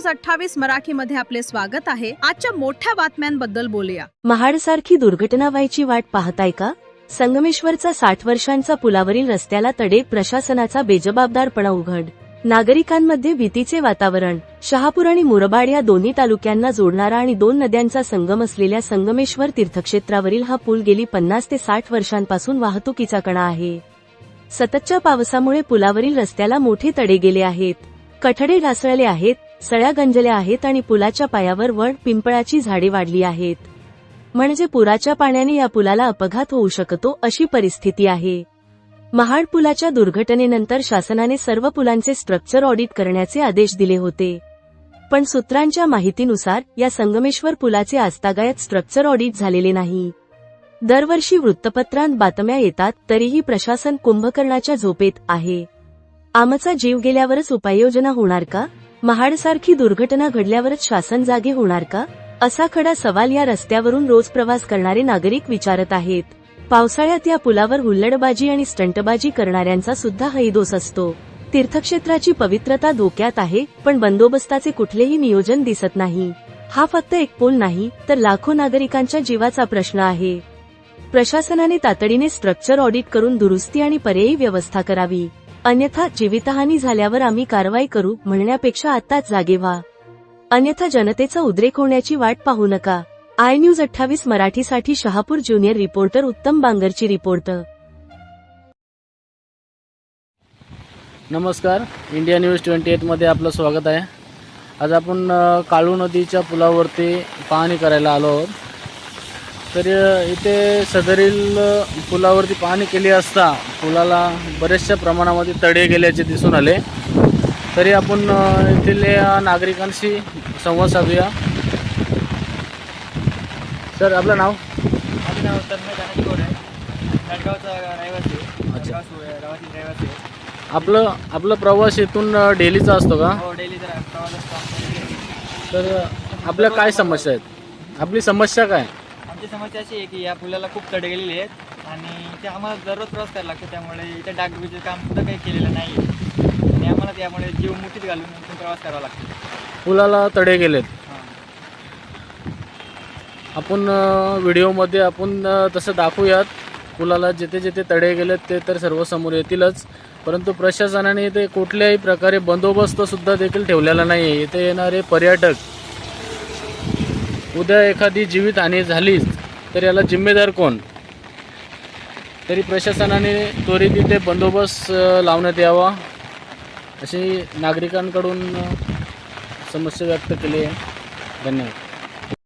News 28 मराठीमध्ये आपले स्वागत आहे। आजच्या मोठ्या बातम्यांबद्दल बोलूया। महाडसारखी दुर्घटना व्हायची वाट पाहताय का? संगमेश्वरचा 60 वर्षांचा पुलावरील रस्त्याला तडे, प्रशासनाचा बेजबाबदारपणा उघड। नागरिकांमध्ये भीतीचे वातावरण। शहापूर आणि मुरबाड या दोन्ही तालुक्यांना जोडणारा आणि दोन नद्यांचा संगम असलेल्या संगमेश्वर तीर्थक्षेत्रावरील हा पूल गेली 50 ते 60 वर्षांपासून वाहतुकीचा कणा आहे। सततच्या पावसामुळे पुलावरील रस्त्याला मोठे तडे गेले आहेत, कठडे ढासळले आहेत, सळ्या गंजल्या आहेत आणि पुलाच्या पायावर वड, पिंपळाची झाडे वाढली आहेत। म्हणजे पुराच्या पाण्याने या पुलाला अपघात होऊ शकतो अशी परिस्थिती आहे। महाड पुलाच्या दुर्घटनेनंतर शासनाने सर्व पुलांचे स्ट्रक्चर ऑडिट करण्याचे आदेश दिले होते, पण सूत्रांच्या माहितीनुसार या संगमेश्वर पुलाचे आजतागायत स्ट्रक्चर ऑडिट झालेले नाही। दरवर्षी वृत्तपत्रांत बातम्या येतात, तरीही प्रशासन कुंभकर्णाच्या झोपेत आहे। आमचा जीव गेल्यावरच उपाययोजना होणार का? महाडसारखी दुर्घटना घडल्यावरच शासन जागे होणार का? असा खडा सवाल या रस्त्यावरून रोज प्रवास करणारे नागरिक विचारत आहेत। पावसाळ्यात या पुलावर हुल्लडबाजी आणि स्टंटबाजी करणाऱ्यांचा सुद्धा हैदोस असतो। तीर्थक्षेत्राची पवित्रता धोक्यात आहे, पण बंदोबस्ताचे कुठलेही नियोजन दिसत नाही। हा फक्त एक पूल नाही, तर लाखो नागरिकांच्या जीवाचा प्रश्न आहे। प्रशासनाने तातडीने स्ट्रक्चर ऑडिट करून दुरुस्ती आणि पर्यायी व्यवस्था करावी, अन्यथा जीवितहानी झाल्यावर आम्ही कारवाई करू म्हणण्यापेक्षा आताच जागे व्हा, अन्यथा जनतेचा उद्रेक होण्याची वाट पाहू नका। आय न्यूज 28 मराठीसाठी शहापूर ज्युनियर रिपोर्टर उत्तम बांगरची रिपोर्ट। नमस्कार, इंडिया न्यूज 28 मध्ये आपलं स्वागत आहे। आज आपण काळू नदीच्या पुलावरती पाहणी करायला आलो आहोत। तर इथे सदरील पुलावरती पाहणी केली असता पुलाला बरेचशा प्रमाणामध्ये तडे गेल्याचे दिसून आले। तरी आपण येथील नागरिकांशी संवाद साधूया। सर, आपलं नाव? माझं नाव तन्मय तानाजी गोड आहे, नाटगावचा रहिवासी। अच्छा, गावातील रहिवासी। आपलं प्रवास इथून डेलीचा असतो का? हो, डेलीचा प्रवास असतो। तर आपल्या काय समस्या आहेत? आपली समस्या काय? आमची समस्या अशी आहे की या पुलाला खूप तडे गेलेले आहेत आणि ते आम्हाला दररोज प्रवास करायला लागतो, त्यामुळे इथे डागडुजीचं काम सुद्धा काही केलेलं नाही आणि आम्हाला त्यामुळे जीव मुठीत घालून इथून प्रवास करावा लागतो। पुलाला तडे गेलेत। आपण व्हिडिओमध्ये आपण तसं दाखवूयात, पुलाला जिथे जिथे तडे गेलेत ते तर सर्व समोर येतीलच, परंतु प्रशासनाने इथे कुठल्याही प्रकारे बंदोबस्त सुद्धा देखील ठेवलेला नाही। इथे येणारे पर्यटक, उद्या एखादी जीवितहानी झालीच तर याला जिम्मेदार कोण? तरी प्रशासनाने त्वरित इथे बंदोबस्त लावण्यात यावा अशी नागरिकांकडून समस्या व्यक्त केली आहे। धन्यवाद।